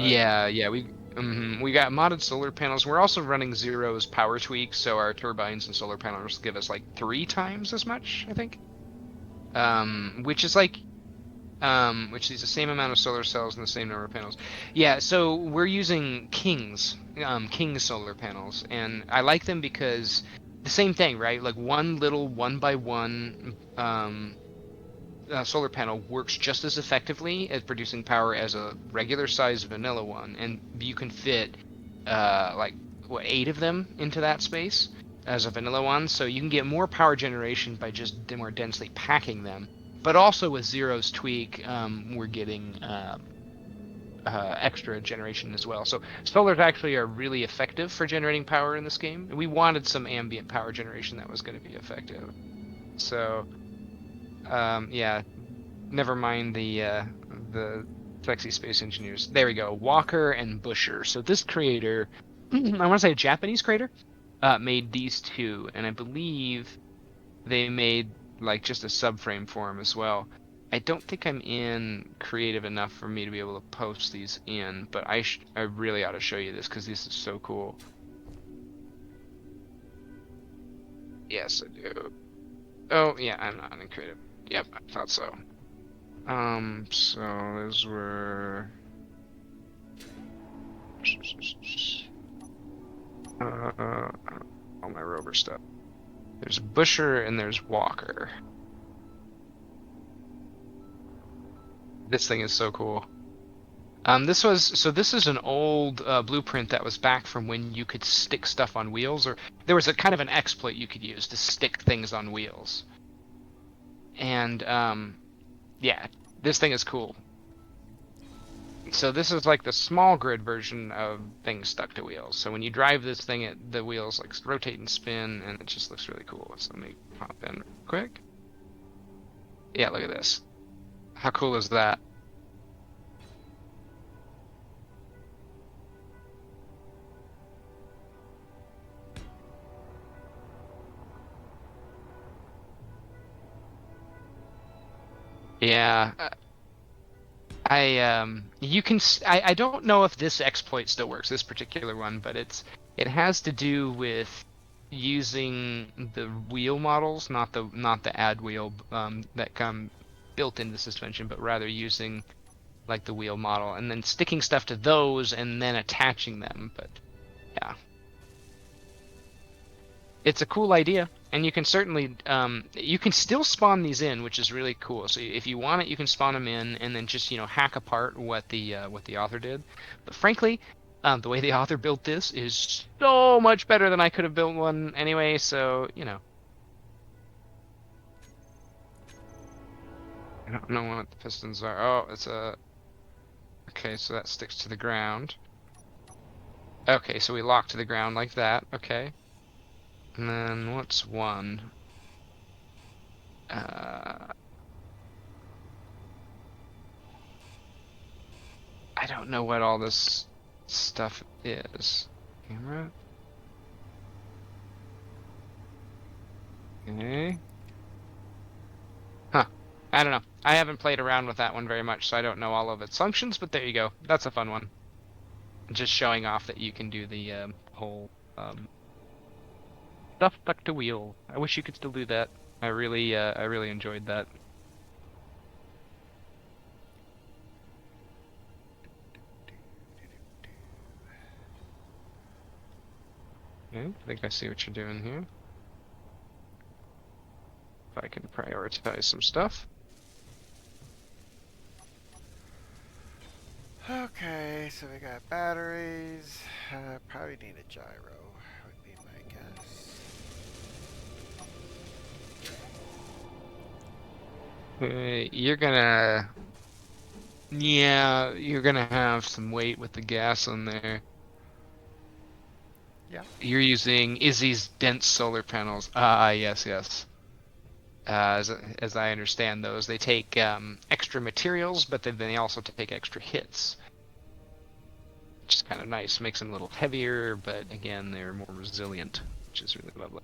Yeah, we got modded solar panels. We're also running Zero's power tweak, so our turbines and solar panels give us like 3 times as much, I think. Which is like which is the same amount of solar cells and the same number of panels. Yeah, so we're using King's solar panels, and I like them because the same thing, right? Like one little 1 by 1 solar panel works just as effectively at producing power as a regular size vanilla one, and you can fit like what 8 of them into that space as a vanilla one, so you can get more power generation by just more densely packing them. But also with Zero's tweak, we're getting extra generation as well. So solars actually are really effective for generating power in this game. We wanted some ambient power generation that was going to be effective. So yeah, never mind the sexy space engineers. There we go. Walker and Busher. So this creator, I want to say a Japanese creator, made these two, and I believe they made like just a subframe for them as well. I don't think I'm in creative enough for me to be able to post these in, but I really ought to show you this because this is so cool. Yes, I do. Oh yeah, I'm not in creative. Yep, I thought so. So those were all my rover stuff. There's Busher and there's Walker. This thing is so cool. This is an old blueprint that was back from when you could stick stuff on wheels, or there was a kind of an exploit you could use to stick things on wheels. And yeah, this thing is cool. So this is like the small grid version of things stuck to wheels. So when you drive this thing, the wheels like rotate and spin, and it just looks really cool. So let me pop in real quick. Yeah, look at this. How cool is that? Yeah, you can I don't know if this exploit still works, this particular one, but it has to do with using the wheel models, not the add wheel that come built into the suspension, but rather using like the wheel model and then sticking stuff to those and then attaching them. But yeah, it's a cool idea, and you can certainly you can still spawn these in, which is really cool. So if you want it, you can spawn them in and then just hack apart what the author did. But frankly, the way the author built this is so much better than I could have built one anyway. So I don't know what the pistons are. Oh, it's a okay. So that sticks to the ground. Okay, so we lock to the ground like that. Okay, and then what's one? Uh, I don't know what all this stuff is. Camera? Okay. Huh. I don't know. I haven't played around with that one very much, so I don't know all of its functions, but there you go. That's a fun one. Just showing off that you can do the whole stuff stuck to wheel. I wish you could still do that. I really enjoyed that. Okay, I think I see what you're doing here. If I can prioritize some stuff. Okay, so we got batteries. Probably need a gyro, would be my guess. You're gonna, yeah, you're gonna have some weight with the gas on there. Yeah. You're using Izzy's dense solar panels. Ah, yes, yes. As I understand those, they take extra materials, but then they also take extra hits, which is kind of nice. Makes them a little heavier, but again, they're more resilient, which is really lovely.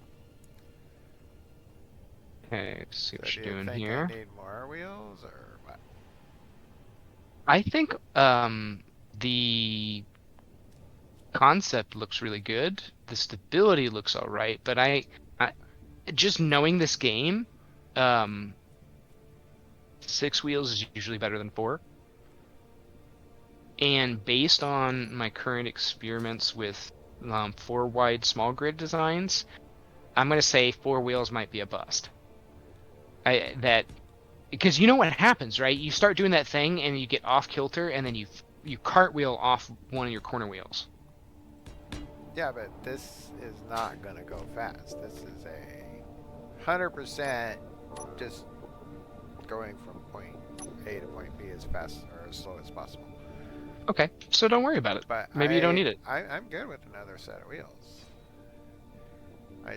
Okay, let's see So what do you're you doing think I here. need more wheels or what? I think The concept looks really good. The stability looks all right, but I just knowing this game, 6 wheels is usually better than 4. And based on my current experiments with 4 wide small grid designs, I'm gonna say 4 wheels might be a bust. Because you know what happens, right? You start doing that thing and you get off kilter, and then you cartwheel off one of your corner wheels. Yeah, but this is not gonna go fast. This is a 100% just going from point A to point B as fast or as slow as possible. Okay, so don't worry about it. But Maybe you don't need it. I'm good with another set of wheels.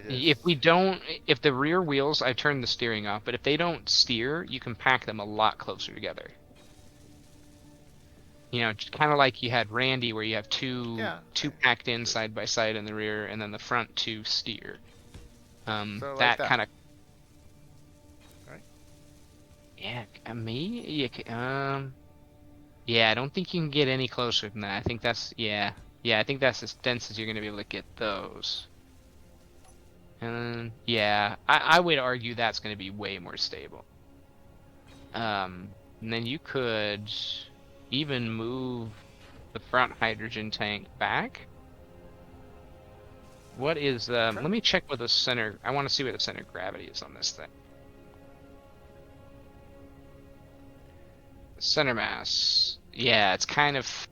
If the rear wheels, I turn the steering off, but if they don't steer, you can pack them a lot closer together. You know, kind of like you had Randy, where you have two packed in side by side in the rear, and then the front 2 steer. So that like kind of. Right? Yeah, me. Yeah, I don't think you can get any closer than that. I think that's I think that's as dense as you're gonna be able to get those. And yeah, I would argue that's gonna be way more stable. And then you could even move the front hydrogen tank back. What is let me check what the center. I want to see what the center of gravity is on this thing. Center mass. Yeah, it's kind of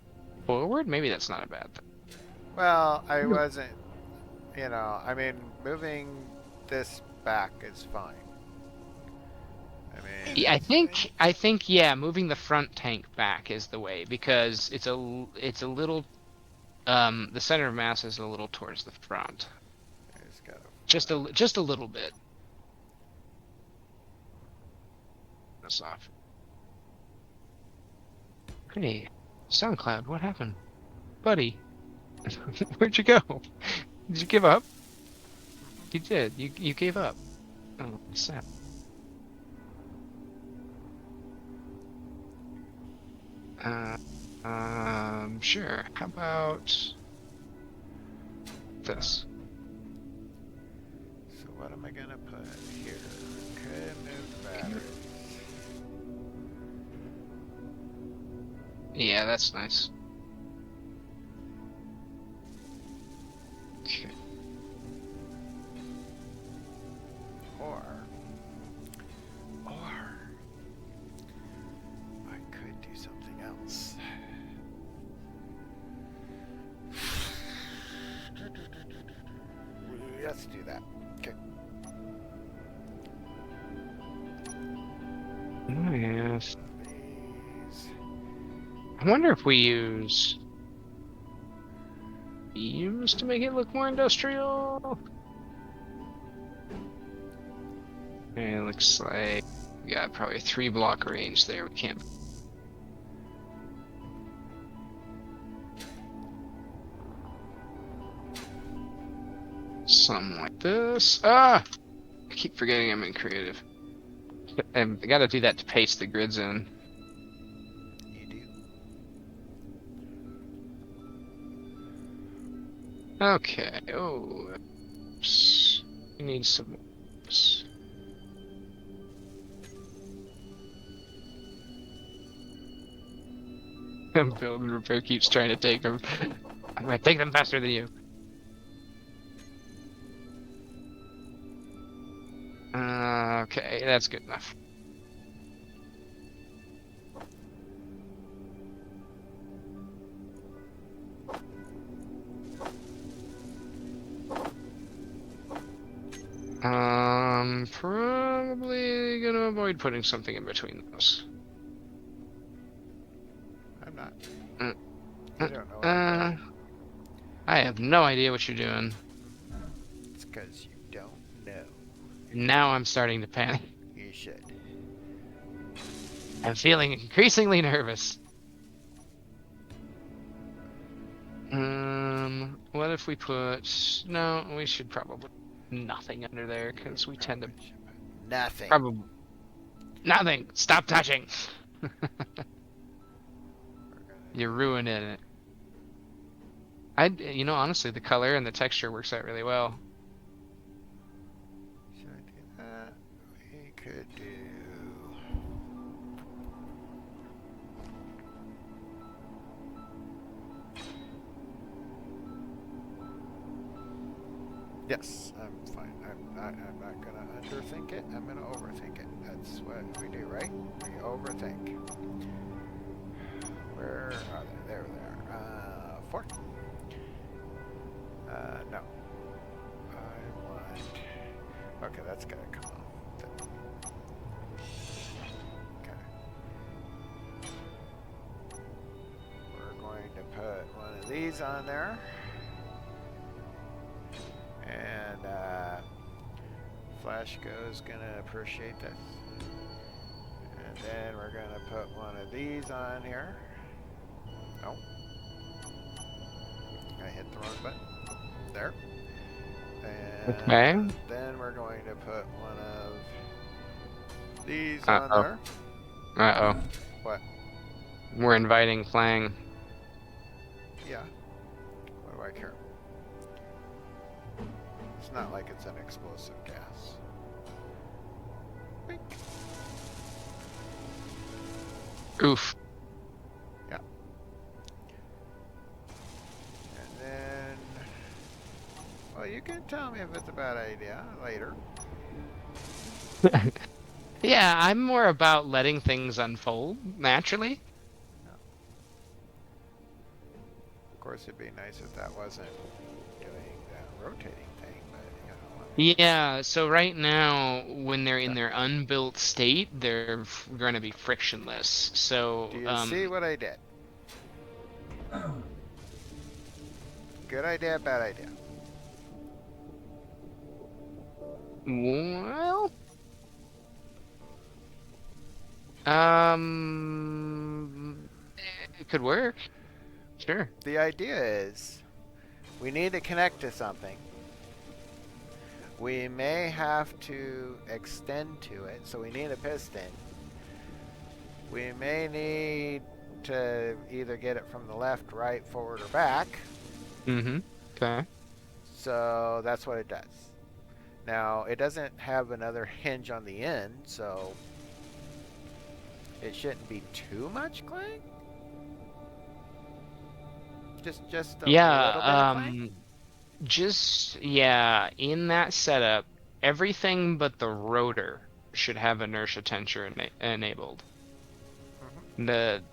forward. Maybe that's not a bad thing. Well, I wasn't, I mean, moving this back is fine. I mean, Yeah, I think yeah, moving the front tank back is the way, because it's a little the center of mass is a little towards the front. I just gotta, Just a little bit. That's off. Hey, SoundCloud, what happened? Buddy, where'd you go? Did you give up? You did. You gave up. Oh, sad. Sure. How about this? So what am I gonna put here? Could move the batteries. Yeah, that's nice. Okay. Or I could do something else. Let's do that. Okay. Oh, yes. These. I wonder if we use beams to make it look more industrial. Okay, it looks like we got probably a 3-block range there. We can't. Something like this. Ah! I keep forgetting I'm in creative. And I gotta do that to paste the grids in. You do. Okay. Oh. Oops. We need some. Oops. Build and repair keeps trying to take them. I'm gonna take them faster than you. Okay, that's good enough. Probably gonna avoid putting something in between those. I'm not. Mm. You don't know what I'm doing. I have no idea what you're doing. It's because you don't know. Now I'm starting to panic. You should. I'm feeling increasingly nervous. What if we put... No, we should probably... Nothing under there, because we tend to... Nothing. Probably... Nothing! Stop touching! You're ruining it. Honestly, the color and the texture works out really well. Should I do that? We could do. Yes, I'm fine. I'm not gonna underthink it. I'm gonna overthink it. That's what we do, right? We overthink. Where are they? There they are. 4. No. I want. Okay, that's gotta come off. Okay. We're going to put one of these on there. And Flash Go's gonna appreciate this. And then we're gonna put one of these on here. Oh. I hit the wrong button. There. And Okay. then we're going to put one of these on Uh-oh. there. Uh-oh. What? We're inviting Clang. Yeah. What do I care? It's not like it's an explosive gas. Bink. Oof. Yeah. And then... Well, you can tell me if it's a bad idea later. Yeah, I'm more about letting things unfold naturally. Of course, it'd be nice if that wasn't doing that rotating thing, but Yeah, so right now, when they're in Okay. their unbuilt state, they're going to be frictionless. So, Do you see what I did? Good idea, bad idea. well, it could work. Sure. The idea is we need to connect to something. We may have to extend to it, so we need a piston. We may need to either get it from the left, right, forward, or back. Mm-hmm. Okay. So that's what it does. Now, it doesn't have another hinge on the end, so it shouldn't be too much clang. Just a little bit of clang. In that setup, everything but the rotor should have inertia tensor enabled. Like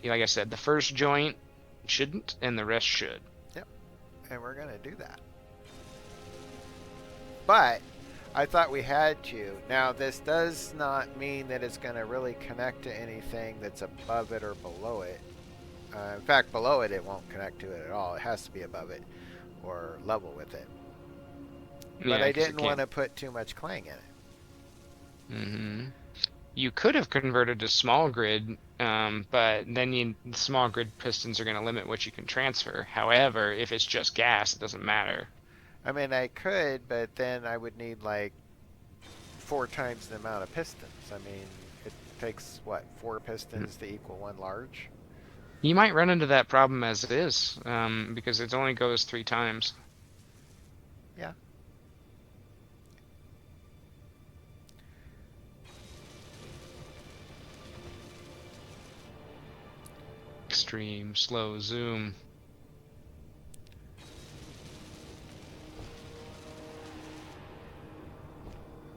I said, the first joint shouldn't, and the rest should. Yep, and we're gonna do that. But I thought we had to. Now, this does not mean that it's gonna really connect to anything that's above it or below it. In fact, below it, it won't connect to it at all. It has to be above it or level with it. But Yeah, I 'cause didn't want to put too much clang in it. Mm-hmm. You could have converted to small grid, but then the small grid pistons are going to limit what you can transfer. However, if it's just gas, it doesn't matter. I mean, I could, but then I would need like 4 times the amount of pistons. I mean, it takes, what, 4 pistons to equal 1 large? You might run into that problem as it is, because it only goes 3 times. Yeah. Extreme, slow, zoom.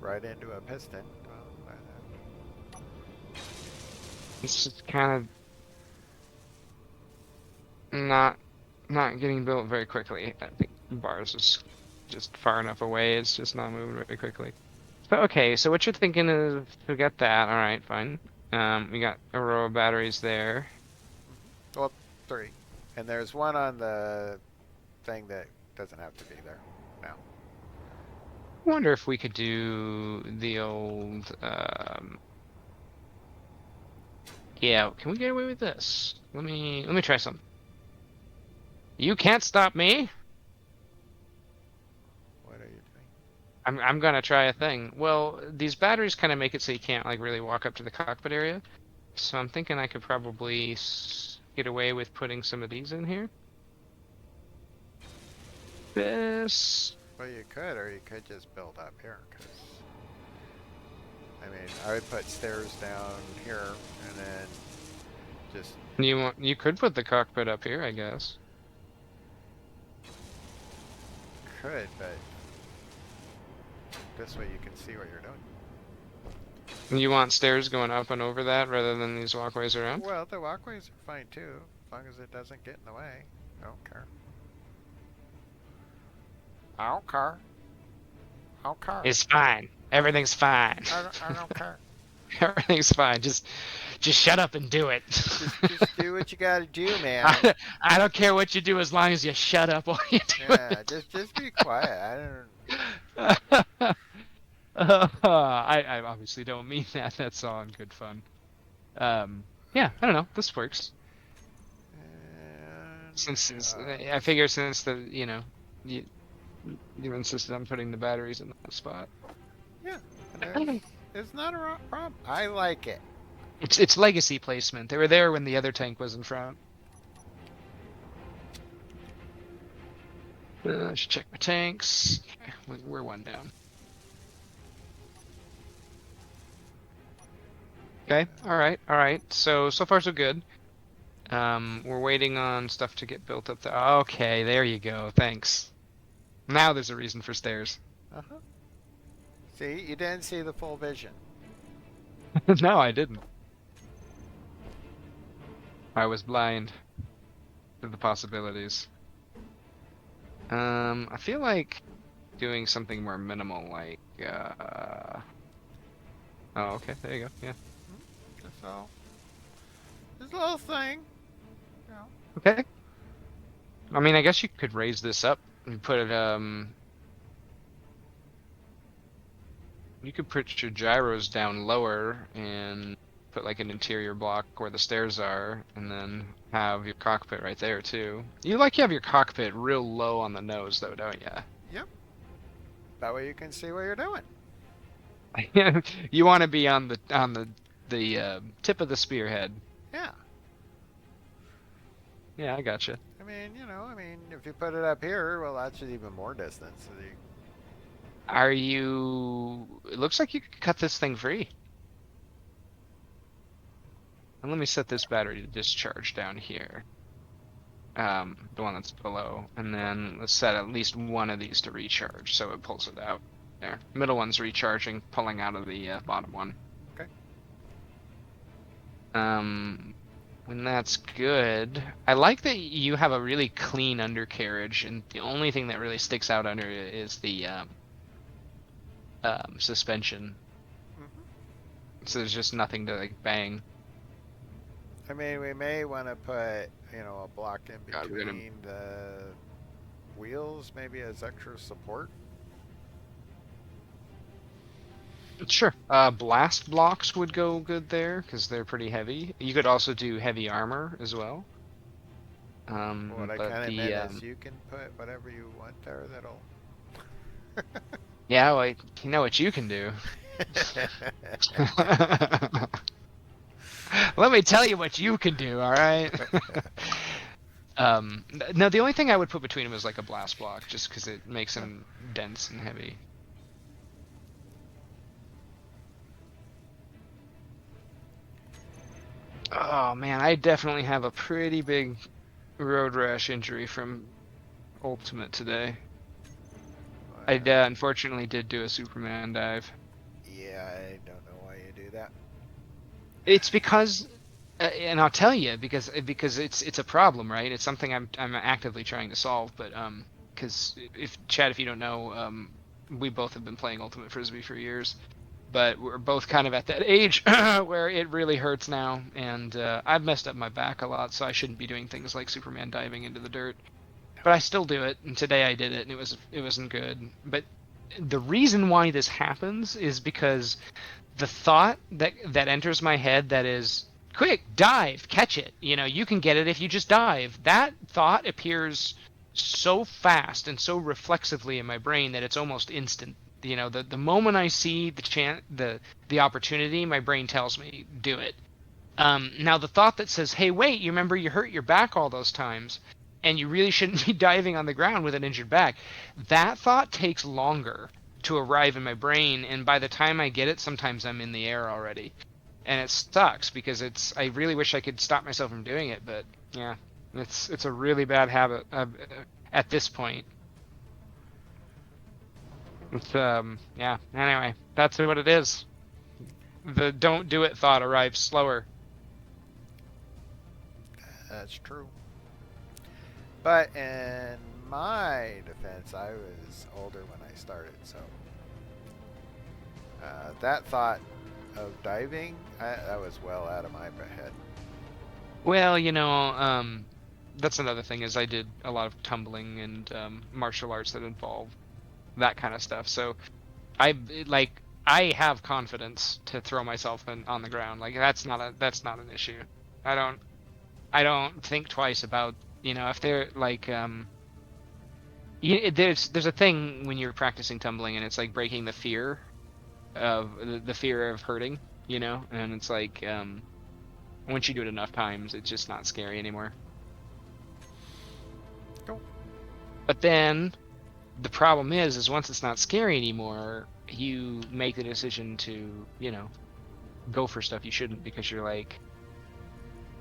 Right into a piston. It's just kind of not getting built very quickly. I think bars is just far enough away. It's just not moving very quickly. So okay, so what you're thinking is to get that. All right, fine. We got a row of batteries there. Well, 3. And there's one on the thing that doesn't have to be there now. I wonder if we could do the old. Yeah, can we get away with this? Let me try something. You can't stop me. What are you doing? I'm gonna try a thing. Well, these batteries kind of make it so you can't like really walk up to the cockpit area. So I'm thinking I could probably get away with putting some of these in here. This. Well, you could, or you could just build up here. Cause I mean, I would put stairs down here, and then just You could put the cockpit up here, I guess. could, but this way you can see what you're doing. You want stairs going up and over that rather than these walkways around? Well, the walkways are fine too, as long as it doesn't get in the way. I don't care. I don't care. I don't care. It's fine. Everything's fine. I don't care. Everything's fine. Just shut up and do it. Just do what you gotta do, man. I don't care what you do as long as you shut up while you do Yeah, it. just be quiet. I obviously don't mean that. That's all in good fun. Yeah, I don't know. This works. Since I figure since the you insisted on putting the batteries in that spot. Yeah, it's not a problem. I like it. It's legacy placement. They were there when the other tank was in front. I should check my tanks. We're one down. Okay. All right. So far so good. We're waiting on stuff to get built up there. Okay, there you go. Thanks. Now there's a reason for stairs. Uh-huh. See, you didn't see the full vision. No, I didn't. I was blind to the possibilities. I feel like doing something more minimal, like, oh, okay, there you go, yeah. That's all. This little thing. You know. Okay. I mean, I guess you could raise this up and put it, you could put your gyros down lower and put like an interior block where the stairs are, and then have your cockpit right there too. You have your cockpit real low on the nose though, don't ya? Yep. That way you can see what you're doing. You want to be on the tip of the spearhead. Yeah. Yeah, I gotcha. I mean, if you put it up here, well, that's just even more distance. So It looks like you could cut this thing free. And let me set this battery to discharge down here. The one that's below. And then let's set at least one of these to recharge, so it pulls it out. There. Middle one's recharging, pulling out of the bottom one. Okay. When that's good, I like that you have a really clean undercarriage, and the only thing that really sticks out under it is the suspension. Mm-hmm. So there's just nothing to like bang. I mean, we may want to put, a block in Got rid of- between the wheels, maybe as extra support. Sure. Blast blocks would go good there because they're pretty heavy. You could also do heavy armor as well. What I But kind of the meant is you can put whatever you want there that'll... yeah, well, you know what you can do. Let me tell you what you can do. All right. No, the only thing I would put between them is like a blast block, just because it makes them dense and heavy. Oh man, I definitely have a pretty big road rash injury from Ultimate today. I unfortunately did do a Superman dive. Yeah, I don't know why you do that. It's because, and I'll tell you, because it's a problem, right? It's something I'm actively trying to solve. But because if you don't know, we both have been playing Ultimate Frisbee for years, but we're both kind of at that age where it really hurts now, and I've messed up my back a lot, so I shouldn't be doing things like Superman diving into the dirt. But I still do it, and today I did it, and it wasn't good. But the reason why this happens is because the thought that enters my head that is, quick, dive, catch it. You can get it if you just dive. That thought appears so fast and so reflexively in my brain that it's almost instant. The moment I see the opportunity, my brain tells me, do it. Now the thought that says, "Hey, wait, you remember you hurt your back all those times, and you really shouldn't be diving on the ground with an injured back," that thought takes longer to arrive in my brain, and by the time I get it, sometimes I'm in the air already, and it sucks because I really wish I could stop myself from doing it, but yeah, it's a really bad habit at this point. It's yeah. Anyway, that's what it is. The don't do it thought arrives slower. That's true. But in my defense, I was older when I started, so that thought of diving, that was well out of my head. Well, that's another thing is I did a lot of tumbling and martial arts that involve that kind of stuff. So like I have confidence to throw myself on the ground. Like that's not an issue. I don't I don't think twice about, if they're like there's a thing when you're practicing tumbling and it's like breaking the fear of the fear of hurting, and it's like once you do it enough times, it's just not scary anymore. Cool. But then the problem is once it's not scary anymore, you make the decision to, go for stuff you shouldn't because you're like,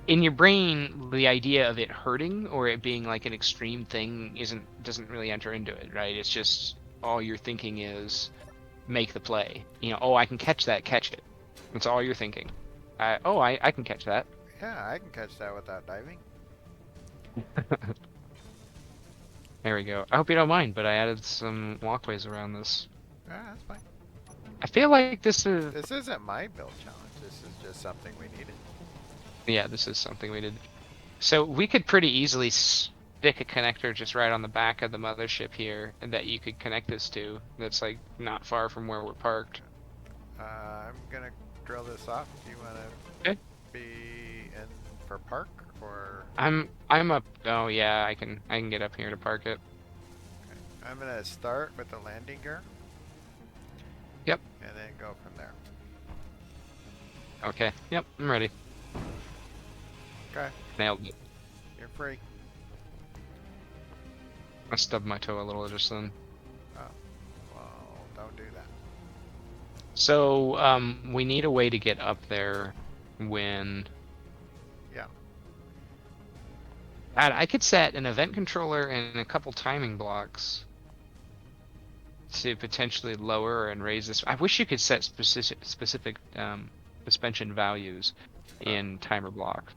in your brain, the idea of it hurting or it being like an extreme thing doesn't really enter into it, right? It's just all you're thinking is make the play. Oh, I can catch that, catch it. That's all you're thinking. I can catch that. Yeah, I can catch that without diving. There we go. I hope you don't mind, but I added some walkways around this. Yeah, that's fine. I feel like this is, This isn't my build challenge. This is just something we needed. yeah, this is something we did. So we could pretty easily stick a connector just right on the back of the mothership here, and that you could connect this to. That's like not far from where we're parked. I'm gonna drill this off. Do you want to be in for park or? I'm up. Oh yeah, I can get up here to park it. Okay. I'm gonna start with the landing gear. Yep. And then go from there. Okay. Yep. I'm ready. Okay. Nailed it. You're free. I stubbed my toe a little just then. Oh, well, don't do that. So we need a way to get up there when. Yeah. I could set an event controller and a couple timing blocks to potentially lower and raise this. I wish you could set specific suspension values in timer block.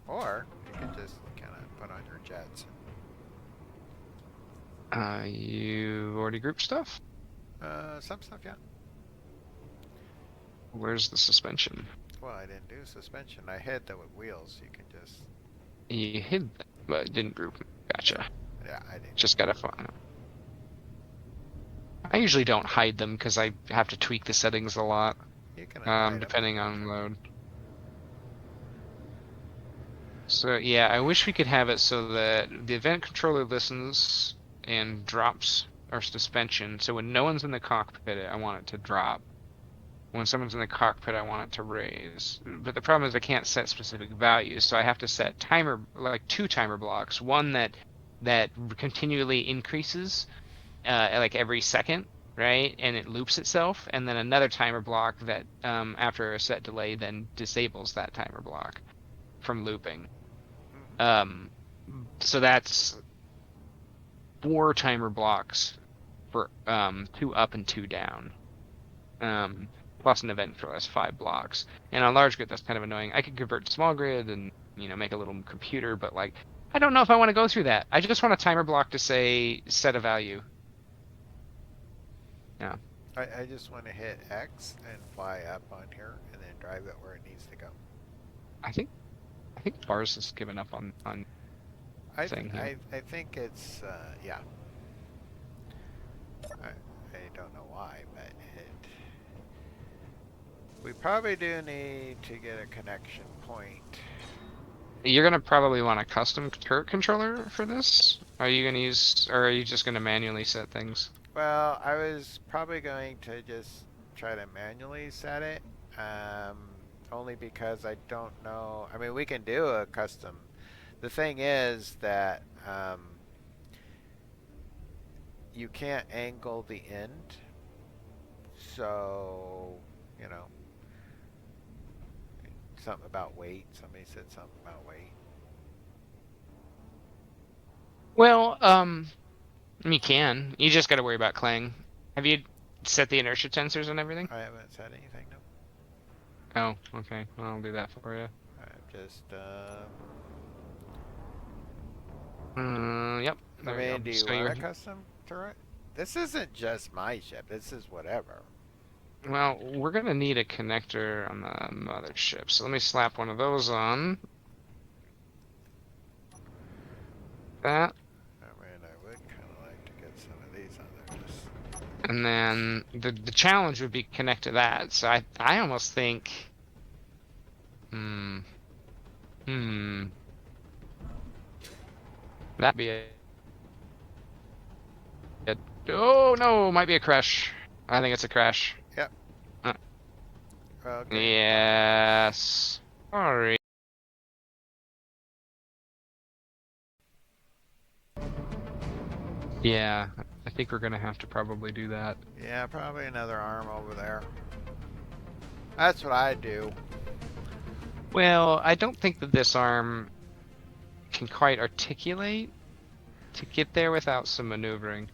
Or you could just kind of put on your jets. You already grouped stuff? Some stuff, yeah. Where's the suspension? Well, I didn't do suspension. I hid the wheels. You can just. You hid them, but didn't group them. Gotcha. Yeah, I didn't. Just gotta find. I usually don't hide them because I have to tweak the settings a lot, You can hide 'em. depending on load. So yeah, I wish we could have it so that the event controller listens and drops our suspension. So when no one's in the cockpit, I want it to drop. When someone's in the cockpit, I want it to raise. But the problem is I can't set specific values, so I have to set two timer blocks. One that continually increases, like every second, right? And it loops itself, and then another timer block that after a set delay then disables that timer block from looping. So that's 4 timer blocks for 2 up and 2 down. Plus an event controller has 5 blocks. And on large grid, that's kind of annoying. I could convert to small grid and make a little computer, but like I don't know if I want to go through that. I just want a timer block to say set a value. Yeah. I just want to hit X and fly up on here and then drive it where it needs to go. I think Bars has given up on I thing here. I think it's yeah. I don't know why, but we probably do need to get a connection point. You're gonna probably want a custom turret controller for this. Are you gonna use, or are you just gonna manually set things? Well, I was probably going to just try to manually set it. only because I don't know. I mean, we can do a custom. The thing is that you can't angle the end, so you know something about weight. Somebody said something about weight. Well, you can. You just got to worry about Clang. Have you set the inertia tensors and everything? I haven't said anything. No. Oh, okay. Well, I'll do that for you. I'm just. Yep. I There we mean, go. do you So want you're a custom turret? This isn't just my ship. This is whatever. well. We're gonna need a connector on the mothership. So let me slap one of those on. That, I mean, I would kind of like to get some of these on there. Just and then the challenge would be connect to that. So I almost think. Hmm. Hmm. That'd be a. Oh no! Might be a crash. I think it's a crash. yep. Uh, Okay. Yes. Sorry. Yeah, I think we're gonna have to probably do that. Yeah, probably another arm over there. That's what I do. Well, I don't think that this arm can quite articulate to get there without some maneuvering.